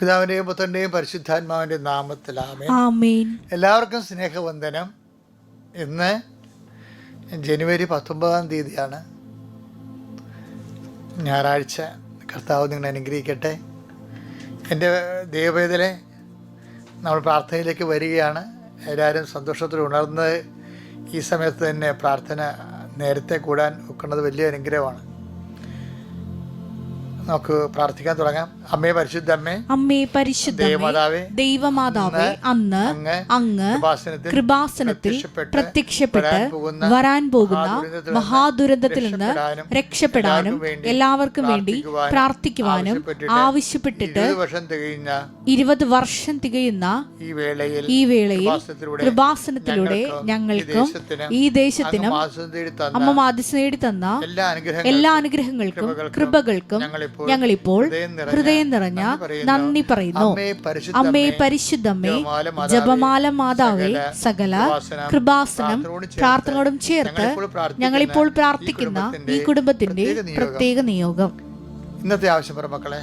പിതാവിൻ്റെയും പുത്രൻ്റെയും പരിശുദ്ധാത്മാവിൻ്റെ നാമത്തിൽ ആമേൻ. എല്ലാവർക്കും സ്നേഹവന്ദനം. ഇന്ന് ജനുവരി 19 ഞായറാഴ്ച. കർത്താവ് നിങ്ങളെ അനുഗ്രഹിക്കട്ടെ. എൻ്റെ ദൈവവേദനെ നമ്മൾ പ്രാർത്ഥനയിലേക്ക് വരികയാണ്. എല്ലാവരും സന്തോഷത്തിൽ ഉണർന്ന് ഈ സമയത്ത് തന്നെ പ്രാർത്ഥന നേരത്തെ കൂടാൻ ഒക്കുന്നത് വലിയ അനുഗ്രഹമാണ്. നമുക്ക് പ്രാർത്ഥിക്കാൻ തുടങ്ങാം. അമ്മേ പരിശുദ്ധ അമ്മേ പരിശുദ്ധ ദൈവമാതാവേ, അന്ന് അങ്ങ് കൃപാസനത്തിൽ പ്രത്യക്ഷപ്പെട്ട് വരാൻ പോകുന്ന മഹാദുരന്തത്തിൽ നിന്ന് രക്ഷപ്പെടാനും എല്ലാവർക്കും വേണ്ടി പ്രാർത്ഥിക്കുവാനും ആവശ്യപ്പെട്ടിട്ട് 20 വർഷം തികയുന്ന ഈ വേളയിൽ കൃപാസനത്തിലൂടെ ഞങ്ങൾക്കും ഈ ദേശത്തിനും അമ്മ മാധ്യസ്ഥ നേടി തന്ന എല്ലാ അനുഗ്രഹങ്ങൾക്കും കൃപകൾക്കും ഞങ്ങളിപ്പോൾ ഹൃദയം നിറഞ്ഞ നന്ദി പറയുന്നു. അമ്മേ പരിശുദ്ധമ്മേ, ജപമാല മാതാവേ, സകല കൃപാസനം പ്രാർത്ഥനയോടും ചേർത്ത് ഞങ്ങളിപ്പോൾ പ്രാർത്ഥിക്കുന്ന ഈ കുടുംബത്തിന്റെ പ്രത്യേക നിയോഗം. ഇന്നത്തെ ആവശ്യം പറ മക്കളെ.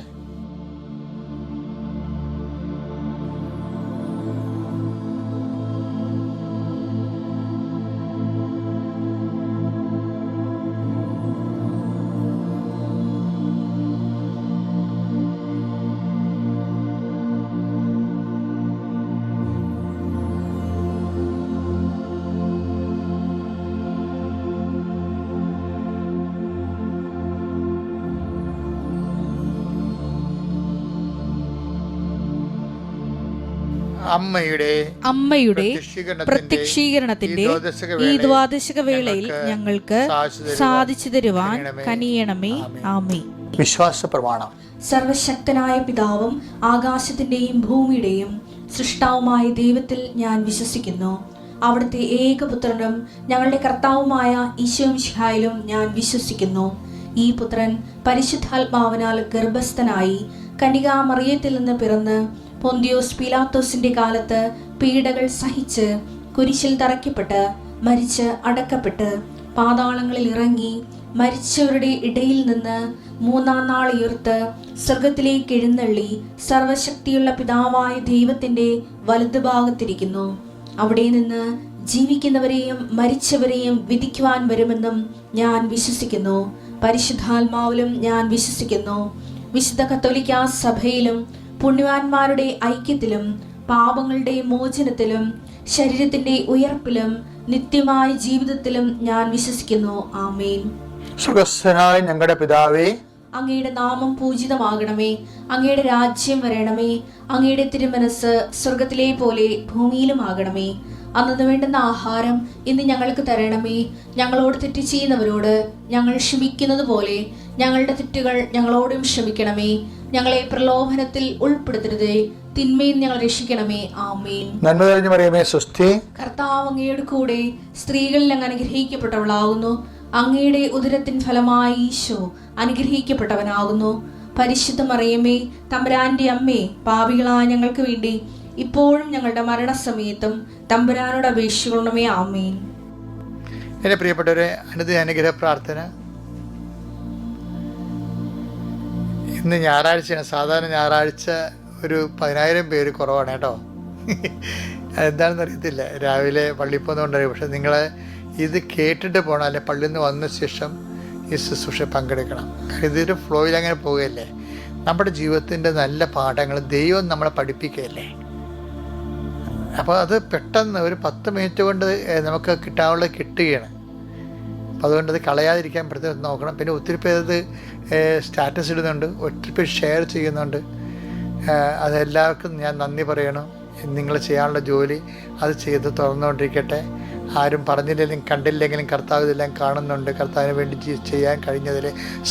അമ്മയുടെ പ്രത്യക്ഷീകരണത്തിന്റെ ഈ ദ്വാദശക വേളയിൽ ഞങ്ങൾക്ക് സാധിച്ചു തരുവാൻ കനിയണമേ. ആമേൻ. വിശ്വാസ പ്രമാണം. സർവശക്തനായ പിതാവും ആകാശത്തിന്റെയും ഭൂമിയുടെയും സൃഷ്ടാവുമായ ദൈവത്തിൽ ഞാൻ വിശ്വസിക്കുന്നു. അവിടുത്തെ ഏകപുത്രനും ഞങ്ങളുടെ കർത്താവുമായ ഈശോ മിശിഹായിലും ഞാൻ വിശ്വസിക്കുന്നു. ഈ പുത്രൻ പരിശുദ്ധാത്മാവിനാൽ ഗർഭസ്ഥനായി കന്യകാമറിയത്തിൽ നിന്ന് പിറന്ന് പൊന്തിയോസ് പീലാത്തോസിന്റെ കാലത്ത് പീഡകൾ സഹിച്ച് കുരിശിൽ തറയ്ക്കപ്പെട്ട് മരിച്ച് അടക്കപ്പെട്ട് പാതാളങ്ങളിൽ ഇറങ്ങി മരിച്ചവരുടെ ഇടയിൽ നിന്ന് 3-ാം നാൾ ഉയർത്ത് സ്വർഗത്തിലേക്ക് എഴുന്നള്ളി സർവശക്തിയുള്ള പിതാവായ ദൈവത്തിന്റെ വലതുഭാഗത്തിരിക്കുന്നു. അവിടെ നിന്ന് ജീവിക്കുന്നവരെയും മരിച്ചവരെയും വിധിക്കുവാൻ വരുമെന്നും ഞാൻ വിശ്വസിക്കുന്നു. പരിശുദ്ധാത്മാവിലും ഞാൻ വിശ്വസിക്കുന്നു. വിശുദ്ധ കത്തോലിക്കാ സഭയിലും പുണ്യവാന്മാരുടെ ഐക്യത്തിലും പാപങ്ങളുടെ മോചനത്തിലും ശരീരത്തിന്റെ ഉയർപ്പിലും നിത്യമായ ജീവിതത്തിലും ഞാൻ വിശ്വസിക്കുന്നു. ആമേൻ. സ്വർഗ്ഗസ്ഥനായ ഞങ്ങളുടെ പിതാവേ, അങ്ങയുടെ നാമം പൂജിതമാകണമേ. അങ്ങയുടെ രാജ്യം വരണമേ. അങ്ങയുടെ തിരുമനസ് സ്വർഗത്തിലെ പോലെ ഭൂമിയിലും ആകണമേ. അന്നു വേണ്ടുന്ന ആഹാരം ഇന്ന് ഞങ്ങൾക്ക് തരണമേ. ഞങ്ങളോട് തെറ്റ് ചെയ്യുന്നവരോട് ഞങ്ങൾ ക്ഷമിക്കുന്നത് പോലെ ഞങ്ങളുടെ തെറ്റുകൾ ഞങ്ങളോടും ക്ഷമിക്കണമേ. ഞങ്ങളെ പ്രലോഭനത്തിൽ ഉൾപ്പെടുത്തരുതേ, തിന്മയിൽ ഞങ്ങൾ രക്ഷിക്കണമേ. ആമേൻ. നന്മ നിറഞ്ഞ മറിയമേ, സ്വസ്തി. കർത്താവ് അങ്ങയുടെ കൂടെ സ്ത്രീകളിൽ അങ്ങ് അനുഗ്രഹിക്കപ്പെട്ടവളാകുന്നു. അങ്ങയുടെ ഉദരത്തിൻ ഫലമായി ഈശോ അനുഗ്രഹിക്കപ്പെട്ടവനാകുന്നു. പരിശുദ്ധ മറിയമേ, തമ്പുരാന്റെ അമ്മേ, പാപികളായ ഞങ്ങൾക്ക് വേണ്ടി ഇപ്പോഴും ഞങ്ങളുടെ മരണസമയത്തും തമ്പുരാനോട് അപേക്ഷിക്കണമേ. ആമേൻ. എൻ്റെ പ്രിയപ്പെട്ടവരെ, അനുഗ്രഹ പ്രാർത്ഥന. ഇന്ന് ഞായറാഴ്ചയാണ്. സാധാരണ ഞായറാഴ്ച ഒരു 10,000 പേര് കുറവാണ് കേട്ടോ. അതെന്താണെന്ന് അറിയത്തില്ല. രാവിലെ പള്ളിയിൽ പോകുന്നതുകൊണ്ടറിയാം. പക്ഷെ നിങ്ങൾ ഇത് കേട്ടിട്ട് പോകണം, അല്ലെ പള്ളിയിൽ നിന്ന് വന്ന ശേഷം ഈ ശുശ്രൂഷ പങ്കെടുക്കണം. ഇതൊരു ഫ്ലോയിൽ അങ്ങനെ പോവുകയല്ലേ. നമ്മുടെ ജീവിതത്തിൻ്റെ നല്ല പാഠങ്ങൾ ദൈവം നമ്മളെ പഠിപ്പിക്കുകയല്ലേ. അപ്പോൾ അത് പെട്ടെന്ന് ഒരു 10 മിനിറ്റ് കൊണ്ട് നമുക്ക് കിട്ടാനുള്ളത് കിട്ടുകയാണ്. അപ്പോൾ അതുകൊണ്ട് അത് കളയാതിരിക്കാൻ പ്രത്യേകം നോക്കണം. പിന്നെ ഒത്തിരി പേര് അത് സ്റ്റാറ്റസ് ഇടുന്നുണ്ട്, ഒത്തിരി പേര് ഷെയർ ചെയ്യുന്നുണ്ട്. അതെല്ലാവർക്കും ഞാൻ നന്ദി പറയണം. നിങ്ങൾ ചെയ്യാനുള്ള ജോലി അത് ചെയ്ത് തുറന്നുകൊണ്ടിരിക്കട്ടെ. ആരും പറഞ്ഞില്ലെങ്കിലും കണ്ടില്ലെങ്കിലും കർത്താവ് ഇതെല്ലാം കാണുന്നുണ്ട്. കർത്താവിന് വേണ്ടി ചെയ്യാൻ കഴിഞ്ഞതിൽ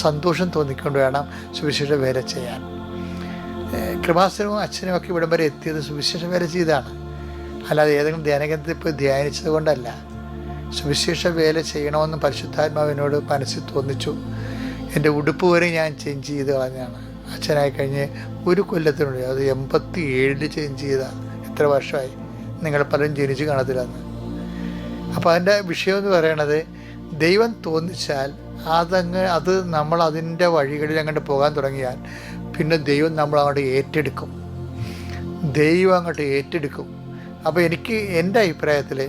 സന്തോഷം തോന്നിക്കൊണ്ട് വേണം സുവിശേഷ വേല ചെയ്യാൻ. കൃപാസനവും അച്ഛനും ഒക്കെ ഇവിടം വരെ എത്തിയത് സുവിശേഷ വേല ചെയ്താണ്, അല്ലാതെ ഏതെങ്കിലും ധ്യാനകേന്ദ്രത്തിൽ പോയി ധ്യാനിച്ചത് കൊണ്ടല്ല. സുവിശേഷ വേല ചെയ്യണമെന്ന് പരിശുദ്ധാത്മാവിനോട് മനസ്സിൽ തോന്നിച്ചു. എൻ്റെ ഉടുപ്പ് വരെ ഞാൻ ചേഞ്ച് ചെയ്ത് കളഞ്ഞാണ്. അച്ഛനായി കഴിഞ്ഞ് 1 കൊല്ലത്തിനുള്ളിൽ, അത് 87 ചേഞ്ച് ചെയ്താണ്. എത്ര വർഷമായി, നിങ്ങൾ പലരും ജനിച്ച് കാണത്തില്ലെന്ന്. അപ്പോൾ അതിൻ്റെ വിഷയം എന്ന് പറയണത്, ദൈവം തോന്നിച്ചാൽ അത് നമ്മൾ അതിൻ്റെ വഴികളിൽ അങ്ങോട്ട് പോകാൻ തുടങ്ങിയാൽ പിന്നെ ദൈവം നമ്മളങ്ങോട്ട് ഏറ്റെടുക്കും. ദൈവം അങ്ങോട്ട് ഏറ്റെടുക്കും. അപ്പോൾ എനിക്ക് എൻ്റെ അഭിപ്രായത്തിൽ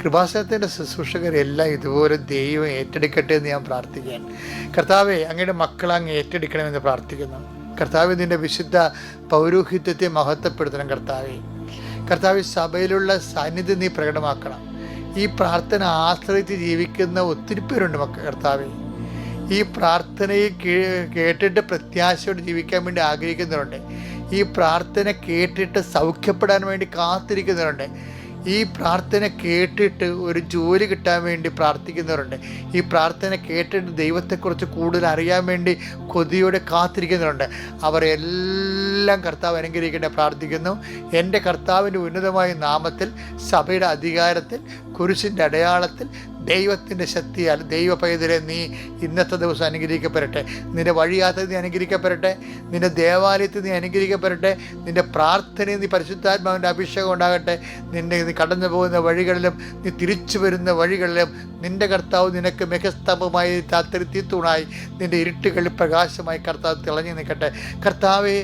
കൃപാസനത്തിൻ്റെ ശുശ്രൂഷകരെല്ലാം ഇതുപോലെ ദൈവം ഏറ്റെടുക്കട്ടെ എന്ന് ഞാൻ പ്രാർത്ഥിക്കുകയാണ്. കർത്താവെ, അങ്ങയുടെ മക്കളെ അങ്ങ് ഏറ്റെടുക്കണമെന്ന് പ്രാർത്ഥിക്കുന്നു. കർത്താവ്, നിൻ്റെ വിശുദ്ധ പൗരോഹിത്യത്തെ മഹത്വപ്പെടുത്തണം. കർത്താവ്, സഭയിലുള്ള സാന്നിധ്യം നീ പ്രകടമാക്കണം. ഈ പ്രാർത്ഥന ആശ്രയിച്ച് ജീവിക്കുന്ന ഒത്തിരി പേരുണ്ട് കർത്താവെ. ഈ പ്രാർത്ഥനയെ കേട്ടിട്ട് പ്രത്യാശയോടെ ജീവിക്കാൻ വേണ്ടി ആഗ്രഹിക്കുന്നവരുണ്ട്. ഈ പ്രാർത്ഥന കേട്ടിട്ട് സൗഖ്യപ്പെടാൻ വേണ്ടി കാത്തിരിക്കുന്നവരുണ്ട്. ഈ പ്രാർത്ഥന കേട്ടിട്ട് ഒരു ജോലി കിട്ടാൻ വേണ്ടി പ്രാർത്ഥിക്കുന്നവരുണ്ട്. ഈ പ്രാർത്ഥന കേട്ടിട്ട് ദൈവത്തെക്കുറിച്ച് കൂടുതൽ അറിയാൻ വേണ്ടി കൊതിയോടെ കാത്തിരിക്കുന്നവരുണ്ട്. അവരെല്ലാം കർത്താവ് അനുഗ്രഹിക്കട്ടെ പ്രാർത്ഥിക്കുന്നു. എൻ്റെ കർത്താവിൻ്റെ ഉന്നതമായ നാമത്തിൽ, സഭയുടെ അധികാരത്തിൽ, കുരിശിൻ്റെ അടയാളത്തിൽ, ദൈവത്തിൻ്റെ ശക്തിയാൽ ദൈവ പൈതലെ നീ ഇന്നത്തെ ദിവസം അനുഗ്രഹിക്കപ്പെടട്ടെ. നിൻ്റെ വഴിയാത്ര നീ അനുഗ്രഹിക്കപ്പെടട്ടെ. നിൻ്റെ ദേവാലയത്തിൽ നീ അനുഗ്രഹിക്കപ്പെടട്ടെ. നിൻ്റെ പ്രാർത്ഥനയിൽ നീ പരിശുദ്ധാത്മാവിൻ്റെ അഭിഷേകം ഉണ്ടാകട്ടെ. നീ കടന്നു പോകുന്ന വഴികളിലും നീ തിരിച്ചു വരുന്ന വഴികളിലും നിൻ്റെ കർത്താവ് നിനക്ക് മികസ്തംഭമായി തീത്തൂണായി നിൻ്റെ ഇരുട്ടുകളിൽ പ്രകാശമായി കർത്താവ് തിളങ്ങി നിൽക്കട്ടെ. കർത്താവേ,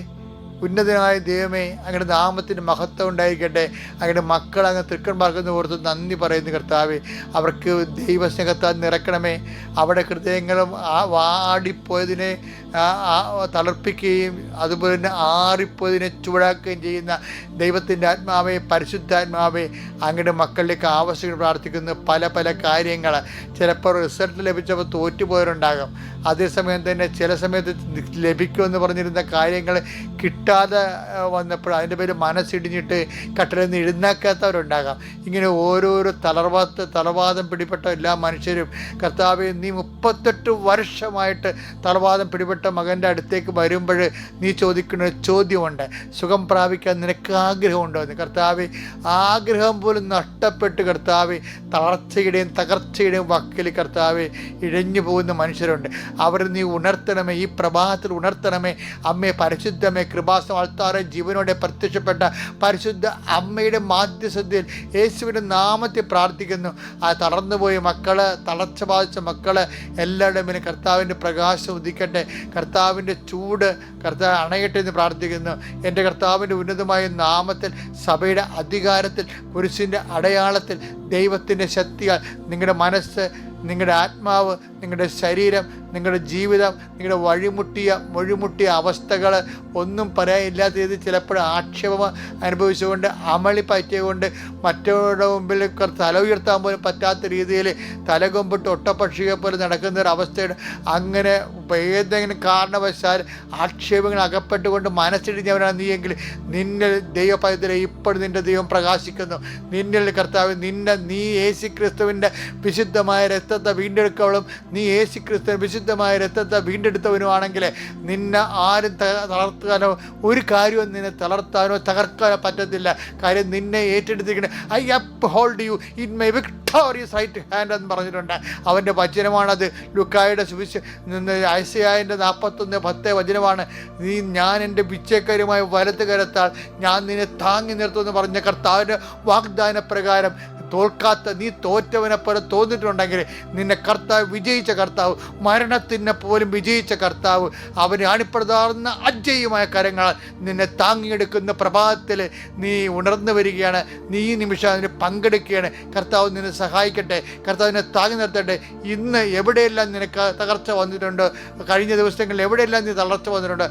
ഉന്നതനായ ദൈവമേ, അങ്ങയുടെ നാമത്തിന് മഹത്വം ഉണ്ടായിരിക്കട്ടെ. അങ്ങയുടെ മക്കൾ അങ്ങ് തൃക്കൺ പാർക്കുന്ന ഓർത്ത് നന്ദി പറയുന്നു കർത്താവേ. അവർക്ക് ദൈവസ്നേഹത്താൽ നിറക്കണമേ. അവിടെ ഹൃദയങ്ങളും വാടിപ്പോയതിനെ തളർപ്പിക്കുകയും അതുപോലെ തന്നെ ആറിപ്പോയതിനെ ചൂടാക്കുകയും ചെയ്യുന്ന ദൈവത്തിൻ്റെ ആത്മാവേ, പരിശുദ്ധാത്മാവേ, അങ്ങയുടെ മക്കളിലേക്ക് ആവശ്യങ്ങൾ പ്രാർത്ഥിക്കുന്നു. പല കാര്യങ്ങൾ ചിലപ്പോൾ റിസൾട്ട് ലഭിച്ചപ്പോൾ തോറ്റുപോയവരുണ്ടാകും. അതേസമയം തന്നെ ചില സമയത്ത് ലഭിക്കുമെന്ന് പറഞ്ഞിരുന്ന കാര്യങ്ങൾ കിട്ടാതെ വന്നപ്പോൾ അതിൻ്റെ പേര് മനസ്സിടിഞ്ഞിട്ട് കട്ടിലിൽ നിന്ന് എഴുന്നേക്കാത്തവരുണ്ടാകാം. ഇങ്ങനെ ഓരോരോ തളർവാദം പിടിപെട്ട എല്ലാ മനുഷ്യരും കർത്താവെ, നീ 38 വർഷമായിട്ട് തളർവാദം പിടിപെട്ട മകൻ്റെ അടുത്തേക്ക് വരുമ്പോൾ നീ ചോദിക്കുന്ന ചോദ്യമുണ്ട്, സുഖം പ്രാപിക്കാൻ നിനക്ക് ആഗ്രഹമുണ്ടോ എന്ന്. കർത്താവെ, ആഗ്രഹം പോലും നഷ്ടപ്പെട്ട് കർത്താവെ തളർച്ചയുടെയും തകർച്ചയുടെയും വക്കിൽ കർത്താവെ ഇഴഞ്ഞു പോകുന്ന മനുഷ്യരുണ്ട്. അവർ നീ ഉണർത്തണമേ, ഈ പ്രഭാതത്തിൽ ഉണർത്തണമേ. അമ്മേ, പരിശുദ്ധമേ, കൃപാസനം ആൾത്താറെ ജീവനോടെ പ്രത്യക്ഷപ്പെട്ട പരിശുദ്ധ അമ്മയുടെ മാധ്യസ്ഥതയിൽ യേശുവിൻ്റെ നാമത്തിൽ പ്രാർത്ഥിക്കുന്നു. ആ തളർന്നുപോയ മക്കള്, തളർച്ച ബാധിച്ച മക്കള് എല്ലാവരുടെ മേലും കർത്താവിൻ്റെ പ്രകാശം ഉദിക്കട്ടെ. കർത്താവിൻ്റെ ചൂട് കർത്താവ് അണയട്ടെ എന്ന് പ്രാർത്ഥിക്കുന്നു. എൻ്റെ കർത്താവിൻ്റെ ഉന്നതമായ നാമത്തിൽ, സഭയുടെ അധികാരത്തിൽ, കുരിശിൻ്റെ അടയാളത്തിൽ, ദൈവത്തിൻ്റെ ശക്തിയാൽ നിങ്ങളുടെ മനസ്സ്, നിങ്ങളുടെ ആത്മാവ്, നിങ്ങളുടെ ശരീരം, നിങ്ങളുടെ ജീവിതം, നിങ്ങളുടെ വഴിമുട്ടിയ അവസ്ഥകൾ ഒന്നും പറയാനില്ലാത്ത രീതിയിൽ ചിലപ്പോൾ ആക്ഷേപം അനുഭവിച്ചുകൊണ്ട് അമളി പറ്റിയതുകൊണ്ട് മറ്റവരുടെ മുമ്പിൽ തല ഉയർത്താൻ പോലും പറ്റാത്ത രീതിയിൽ തലകൊമ്പിട്ട് ഒട്ടപ്പക്ഷിയെ പോലെ നടക്കുന്ന ഒരു അവസ്ഥയുടെ അങ്ങനെ ഏതെങ്കിലും കാരണവശാൽ ആക്ഷേപങ്ങൾ അകപ്പെട്ടുകൊണ്ട് മനസ്സിടിഞ്ഞവരാണ് നീയെങ്കിൽ നിന്നിൽ ദൈവപൈതലെ ഇപ്പോൾ നിൻ്റെ ദൈവം പ്രകാശിക്കുന്നു. നിന്നിൽ കർത്താവ് നീ യേശുക്രിസ്തുവിൻ്റെ വിശുദ്ധമായ രക്തത്തെ വീണ്ടെടുക്കവളും നീ യേശുക്രിസ്തുവിൻ്റെ വിശുദ്ധമായ രക്തത്തെ വീണ്ടെടുത്തവനുമാണെങ്കിൽ നിന്നെ ആരും തളർത്താനോ ഒരു കാര്യവും നിന്നെ തളർത്താനോ തകർക്കാനോ പറ്റത്തില്ല. കാര്യം നിന്നെ ഏറ്റെടുത്തിരിക്കുന്നത് I uphold you in my victorious right hand എന്ന് പറഞ്ഞിട്ടുണ്ട്. അവൻ്റെ വചനമാണത്. ലുക്കായുടെ ഐസയായിൻ്റെ 41:10 വചനമാണ്. ഞാൻ എൻ്റെ പിച്ചക്കാരുമായ വലത്ത് കരത്താൽ ഞാൻ നിന്നെ താങ്ങി നിർത്തുമെന്ന് പറഞ്ഞ കർത്താവിൻ്റെ വാഗ്ദാന പ്രകാരം തോൽക്കാത്ത നീ തോറ്റവനെ പോലെ തോന്നിട്ടുണ്ടെങ്കിൽ നിന്നെ കർത്താവ് വിജയിച്ച കർത്താവ്, മരണത്തിനെ പോലും വിജയിച്ച കർത്താവ്, അവന് അണിപ്രതാർന്ന അജയ്യമായ കരങ്ങളാൽ നിന്നെ താങ്ങിയെടുക്കുന്ന പ്രഭാതത്തിൽ നീ ഉണർന്നു വരികയാണ്. നീ ഈ നിമിഷം അതിന് പങ്കെടുക്കുകയാണ്. കർത്താവ് നിന്നെ സഹായിക്കട്ടെ. കർത്താവിനെ താങ്ങി നിർത്തട്ടെ. ഇന്ന് എവിടെയെല്ലാം നിനക്ക് തകർച്ച വന്നിട്ടുണ്ട്, കഴിഞ്ഞ ദിവസങ്ങളിൽ എവിടെയെല്ലാം നീ തളർച്ച വന്നിട്ടുണ്ട്,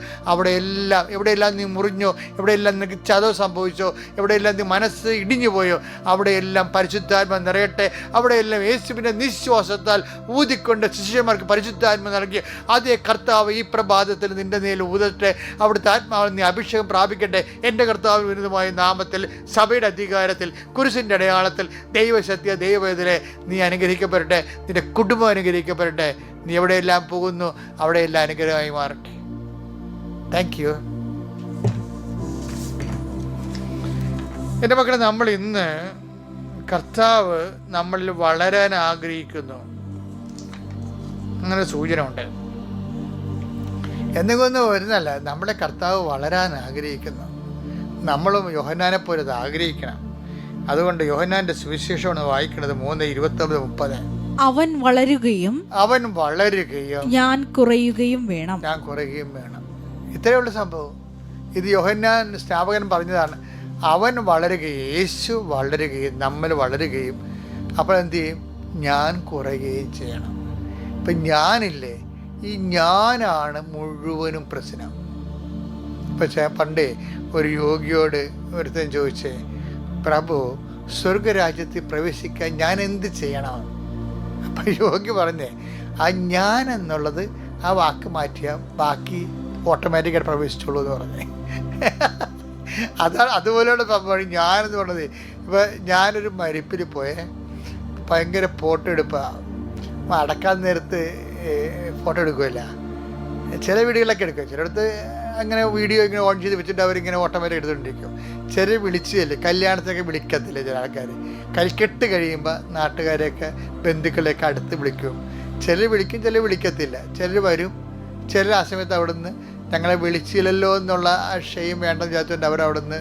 എവിടെയെല്ലാം നീ മുറിഞ്ഞോ, എവിടെയെല്ലാം നിനക്ക് ചതവ് സംഭവിച്ചോ, എവിടെയെല്ലാം നീ മനസ്സ് ഇടിഞ്ഞു പോയോ, അവിടെയെല്ലാം പരിശുദ്ധാത്മ നിറയട്ടെ. അവിടെയെല്ലാം യേശുവിൻ്റെ നിശ്വാസത്താൽ ഊതിക്കൊണ്ട് ശിഷ്യന്മാർക്ക് പരിശുദ്ധാത്മ നൽകി അതേ കർത്താവ് ഈ പ്രഭാതത്തിൽ നിന്റെ മേൽ ഊതട്ടെ. അവിടുത്തെ ആത്മാവിൽ നീ അഭിഷേകം പ്രാപിക്കട്ടെ. എൻ്റെ കർത്താവിന് വിരുദ്ധമായ നാമത്തിൽ, സഭയുടെ അധികാരത്തിൽ, കുരിശിൻ്റെ അടയാളത്തിൽ, ദൈവശക്തിയ ദൈവവേദനെ നീ അനുഗ്രഹിക്കപ്പെടട്ടെ. നിന്റെ കുടുംബം അനുഗ്രഹിക്കപ്പെടട്ടെ. നീ എവിടെയെല്ലാം പോകുന്നു അവിടെയെല്ലാം അനുഗ്രഹമായി മാറട്ടെ. Thank you. എൻ്റെ മക്കളെ, നമ്മൾ ഇന്ന് കർത്താവ് നമ്മളിൽ വളരാൻ ആഗ്രഹിക്കുന്നു, അങ്ങനെ സൂചന ഉണ്ട്. എന്തെങ്കിലും വരുന്നല്ല, നമ്മളെ കർത്താവ് വളരാൻ ആഗ്രഹിക്കുന്നു. നമ്മളും യോഹന്നാനെ പോലെ അത് ആഗ്രഹിക്കണം. അതുകൊണ്ട് യോഹന്നാന്റെ സുവിശേഷമാണ് വായിക്കുന്നത് 3:29-30. അവൻ വളരുകയും ഞാൻ കുറയുകയും വേണം. ഇത്രയുള്ള സംഭവം. ഇത് യോഹന്നാൻ സ്നാപകൻ പറഞ്ഞതാണ്. അവൻ വളരുകയും, യേശു വളരുകയും നമ്മൾ വളരുകയും, അപ്പോൾ എന്ത് ചെയ്യും? ഞാൻ കുറയുകയും ചെയ്യണം. ഇപ്പം ഞാനില്ലേ, ഈ ഞാനാണ് മുഴുവനും പ്രശ്നം. ഇപ്പം പണ്ടേ ഒരു യോഗിയോട് ഒരുത്തൻ ചോദിച്ചേ, പ്രഭു സ്വർഗരാജ്യത്തിൽ പ്രവേശിക്കാൻ ഞാൻ എന്ത് ചെയ്യണം? അപ്പം യോഗി പറഞ്ഞേ, ആ ഞാൻ എന്നുള്ളത് ആ വാക്ക് മാറ്റിയാൽ ബാക്കി ഓട്ടോമാറ്റിക്കായിട്ട് പ്രവേശിച്ചോളൂ എന്ന് പറഞ്ഞേ. അതാണ് അതുപോലെയുള്ള സംഭവം ഞാനെന്ന് പറഞ്ഞത്. ഇപ്പം ഞാനൊരു മരിപ്പിൽ പോയേ, ഭയങ്കര ഫോട്ടോ എടുപ്പാണ്. അടക്കാൻ നേരത്ത് ഫോട്ടോ എടുക്കുമല്ല, ചില വീഡിയോകളൊക്കെ എടുക്കും, ചിലടത്ത് അങ്ങനെ വീഡിയോ ഇങ്ങനെ ഓൺ ചെയ്ത് വെച്ചിട്ട് അവരിങ്ങനെ ഓട്ടോമാറ്റിക് എടുത്തുകൊണ്ടിരിക്കും. ചില വിളിച്ചല്ലേ, കല്യാണത്തിനൊക്കെ വിളിക്കത്തില്ല ചില ആൾക്കാർ. കൽക്കെട്ട് കഴിയുമ്പോൾ നാട്ടുകാരെയൊക്കെ ബന്ധുക്കളെയൊക്കെ അടുത്ത് വിളിക്കും. ചിലർ വിളിക്കും, ചിലർ വിളിക്കത്തില്ല. ചിലർ വരും, ചിലർ ആ സമയത്ത് അവിടെ നിന്ന് ഞങ്ങളെ വിളിച്ചില്ലല്ലോ എന്നുള്ള ഷെയിം വേണ്ടെന്ന് വിചാരിച്ചുകൊണ്ട് അവരവിടെ നിന്ന്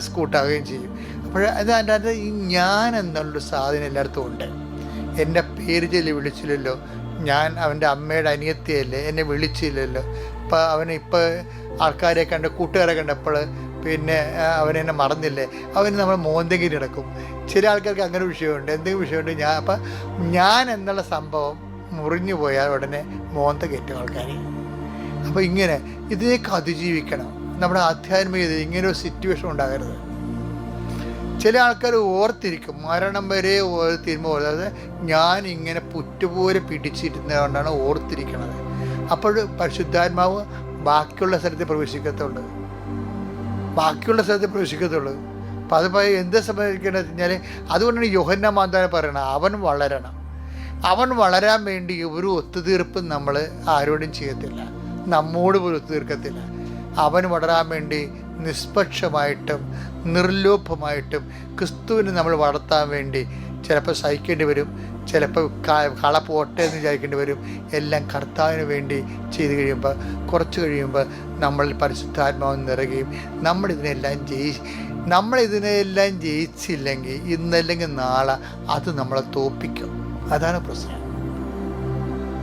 സ്കൂട്ടാവുകയും ചെയ്യും. അപ്പോൾ അതിൻ്റെ ഈ ഞാൻ എന്നുള്ളൊരു സാധനം എല്ലായിടത്തും ഉണ്ട്. എൻ്റെ പേര് ചൊല്ലി വിളിച്ചില്ലല്ലോ, ഞാൻ അവൻ്റെ അമ്മയുടെ അനിയത്തിയല്ലേ, എന്നെ വിളിച്ചില്ലല്ലോ, അപ്പോൾ അവനിപ്പോൾ ആൾക്കാരെ കണ്ട് കൂട്ടുകാരെ കണ്ടപ്പോൾ പിന്നെ അവനെന്നെ മറന്നില്ലേ, അവന് നമ്മൾ മോന്തെങ്കിലും കിടക്കും. ചില ആൾക്കാർക്ക് അങ്ങനെ വിഷയമുണ്ട്, എന്തെങ്കിലും വിഷയമുണ്ട്. അപ്പം ഞാൻ എന്നുള്ള സംഭവം മുറിഞ്ഞു പോയാൽ ഉടനെ മോന്ത കയറ്റും ആൾക്കാർ. അപ്പോൾ ഇങ്ങനെ ഇതിനേക്ക് അതിജീവിക്കണം. നമ്മുടെ ആധ്യാത്മികതയിൽ ഇങ്ങനെ ഒരു സിറ്റുവേഷൻ ഉണ്ടാകരുത്. ചില ആൾക്കാർ ഓർത്തിരിക്കും, മരണം വരെ ഓർത്തിരുമ്പോൾ, അതായത് ഞാൻ ഇങ്ങനെ പുറ്റുപോലെ പിടിച്ചിരുന്നതുകൊണ്ടാണ് ഓർത്തിരിക്കണത്. അപ്പോൾ പരിശുദ്ധാത്മാവ് ബാക്കിയുള്ള സ്ഥലത്ത് പ്രവേശിക്കത്തുള്ളൂ. അപ്പോൾ അതിപ്പോൾ എന്ത് സംഭവിക്കണമെന്ന് വെച്ച് കഴിഞ്ഞാൽ, അതുകൊണ്ടാണ് യോഹന്നാൻ മാന്താനം പറയണത്, അവൻ വളരണം. അവൻ വളരാൻ വേണ്ടി ഒരു ഒത്തുതീർപ്പും നമ്മൾ ആരോടും ചെയ്യത്തില്ല, നമ്മോട് പോലും ഒത്തുതീർക്കത്തില്ല. അവൻ വളരാൻ വേണ്ടി നിഷ്പക്ഷമായിട്ടും നിർലോഭമായിട്ടും ക്രിസ്തുവിനെ നമ്മൾ വളർത്താൻ വേണ്ടി ചിലപ്പോൾ സഹിക്കേണ്ടി വരും, ചിലപ്പോൾ കള പോട്ടെ എന്ന് വിചാരിക്കേണ്ടി വരും. എല്ലാം കർത്താവിന് വേണ്ടി ചെയ്ത് കഴിയുമ്പോൾ, കുറച്ച് കഴിയുമ്പോൾ നമ്മൾ പരിശുദ്ധാത്മാവ് നിറയുകയും നമ്മളിതിനെല്ലാം ജയിച്ചില്ലെങ്കിൽ ഇന്നല്ലെങ്കിൽ നാളെ അത് നമ്മളെ തോൽപ്പിക്കും. അതാണ് പ്രശ്നം.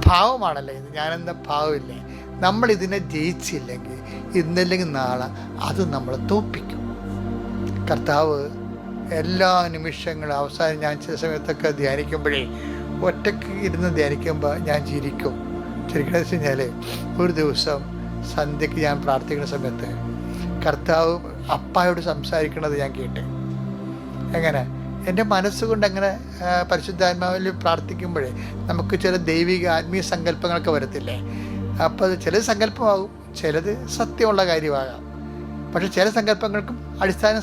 ഭാവമാണല്ലേ ഇത്, ഞാനെന്താ ഭാവമില്ലേ? നമ്മളിതിനെ ജയിച്ചില്ലെങ്കിൽ ഇന്നല്ലെങ്കിൽ നാളെ അത് നമ്മളെ തോൽപ്പിക്കും. കർത്താവ് എല്ലാ നിമിഷങ്ങളും അവസാനം ഞാൻ ചില സമയത്തൊക്കെ ധ്യാനിക്കുമ്പോഴേ, ഒറ്റയ്ക്ക് ഇരുന്ന് ധ്യാനിക്കുമ്പോൾ ഞാൻ ചിരിക്കണമെന്ന് വെച്ച് കഴിഞ്ഞാൽ, ഒരു ദിവസം സന്ധ്യയ്ക്ക് ഞാൻ പ്രാർത്ഥിക്കുന്ന സമയത്ത് കർത്താവ് അപ്പായോട് സംസാരിക്കണത് ഞാൻ കേട്ട്. എങ്ങനെ? എൻ്റെ മനസ്സുകൊണ്ട് അങ്ങനെ പരിശുദ്ധാത്മാവിൽ പ്രാർത്ഥിക്കുമ്പോഴേ നമുക്ക് ചില ദൈവിക ആത്മീയ സങ്കല്പങ്ങളൊക്കെ വരത്തില്ലേ? അപ്പോൾ അത് ചിലത് സങ്കല്പമാകും, ചിലത് സത്യമുള്ള കാര്യമാകാം. പക്ഷെ ചില സങ്കല്പങ്ങൾക്കും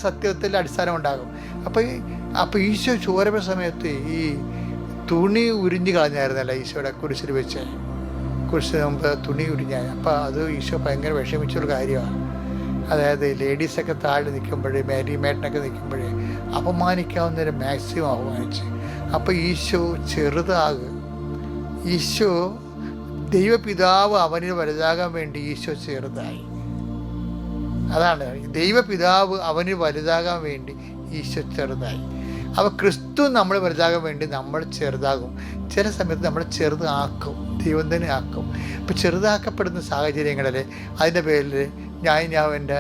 സത്യത്തിൽ അടിസ്ഥാനം ഉണ്ടാകും. അപ്പോൾ ഈശോ ചോരപ്പ സമയത്ത് ഈ തുണി ഉരിഞ്ഞ് കളഞ്ഞായിരുന്നല്ല ഈശോയുടെ കുരിശിൽ വെച്ച്, കുരിശിന് മുമ്പ് തുണി ഉരിഞ്ഞാൽ. അപ്പോൾ അത് ഈശോ ഭയങ്കര വിഷമിച്ചൊരു കാര്യമാണ്. അതായത് ലേഡീസൊക്കെ താഴെ നിൽക്കുമ്പോഴേ, മേരിമേട്ടനൊക്കെ നിൽക്കുമ്പോഴേ അപമാനിക്കാവുന്നൊരു മാക്സിമം അപമാനിച്ച്. അപ്പോൾ ഈശോ ചെറുതാകും. ഈശോ ദൈവപിതാവ് അവന് വലുതാകാൻ വേണ്ടി ഈശോ ചെറുതായി. അതാണ് ദൈവപിതാവ് അവന് വലുതാകാൻ വേണ്ടി ഈശോ ചെറുതായി. അപ്പോൾ ക്രിസ്തു നമ്മൾ വലുതാകാൻ വേണ്ടി നമ്മൾ ചെറുതാകും. ചില സമയത്ത് നമ്മൾ ചെറുതാക്കും, ദൈവം തന്നെ ആക്കും. അപ്പോൾ ചെറുതാക്കപ്പെടുന്ന സാഹചര്യങ്ങളിൽ അതിൻ്റെ പേരിൽ ഞാൻ എൻ്റെ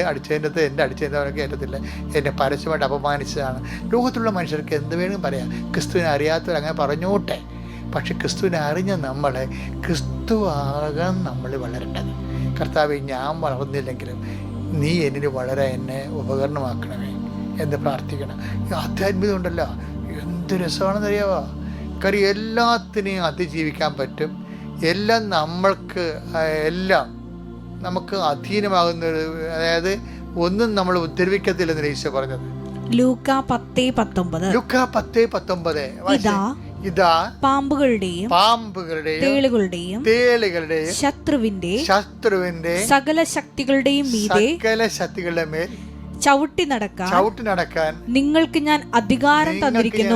അടിച്ചതിൻ്റെ എൻ്റെ അടിച്ചതിൻ്റെവരൊക്കെ ഏറ്റത്തില്ല, എന്നെ പരസ്യമായിട്ട് അപമാനിച്ചതാണ്. ലോകത്തുള്ള മനുഷ്യർക്ക് എന്ത് വേണമെങ്കിലും പറയാം, ക്രിസ്തുവിനെ അറിയാത്തവർ അങ്ങനെ പറഞ്ഞോട്ടെ. പക്ഷെ ക്രിസ്തുവിനെ അറിഞ്ഞ നമ്മളെ ക്രിസ്തു ആകാൻ നമ്മൾ വളരേണ്ടത്. കർത്താവേ, ഞാൻ വളർന്നില്ലെങ്കിലും നീ എന്നിൽ വളരാൻ എന്നെ ഉപകരണമാക്കണമേ എന്ന് പ്രാർത്ഥിക്കണം. ഈ ആധ്യാത്മികത ഉണ്ടല്ലോ, എന്ത് രസമാണെന്നറിയാവോ? കാര്യം എല്ലാത്തിനെയും അതിജീവിക്കാൻ പറ്റും. എല്ലാം നമുക്ക് അധീനമാകുന്നൊരു, അതായത് ഒന്നും നമ്മൾ ഉദ്ധരിക്കത്തില്ലെന്ന് ഈശോ പറഞ്ഞത്. ലൂക്കാ 10:19 ഇതാ പാമ്പുകളുടെയും തേളുകളുടെയും ശത്രുവിന്റെ സകല ശക്തികളുടെയും മേൽ ചവിട്ടി നടക്കാൻ നിങ്ങൾക്ക് ഞാൻ അധികാരം തന്നിരിക്കുന്നു.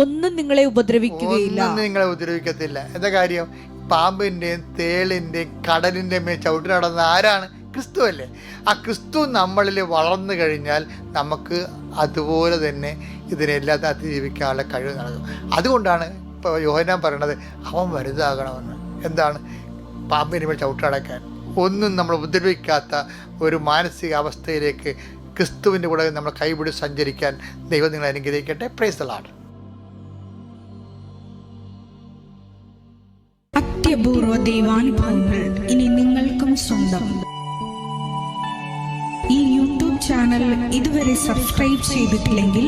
ഒന്നും നിങ്ങളെ ഉപദ്രവിക്കത്തില്ല. എന്താ കാര്യം? പാമ്പിൻ്റെയും തേളിൻ്റെയും കടലിൻ്റെ മേൽ ചവിട്ടി നടന്ന ആരാണ്? ക്രിസ്തു അല്ലേ? ആ ക്രിസ്തു നമ്മളിൽ വളർന്നു കഴിഞ്ഞാൽ നമുക്ക് അതുപോലെ തന്നെ ഇതിനെല്ലാം അതിജീവിക്കാനുള്ള കഴിവ് നൽകും. അതുകൊണ്ടാണ് ഇപ്പോൾ യോഹന്നാൻ പറയണത് അവൻ വലുതാകണമെന്ന്. എന്താണ്? പാമ്പിന് മേൽ ചവിട്ടടക്കാൻ, ഒന്നും നമ്മൾ ഉപദ്രവിക്കാത്ത ഒരു മാനസിക അവസ്ഥയിലേക്ക് ക്രിസ്തുവിൻ്റെ കൂടെ നമ്മൾ കൈപിടി സഞ്ചരിക്കാൻ ദൈവം നിങ്ങളെ അനുഗ്രഹിക്കട്ടെ. Praise the Lord. അത്യപൂർവ ദൈവാനുഭവങ്ങൾ ഇനി നിങ്ങൾക്കും സ്വന്തം. ഈ യൂട്യൂബ് ചാനൽ ഇതുവരെ സബ്സ്ക്രൈബ് ചെയ്തിട്ടില്ലെങ്കിൽ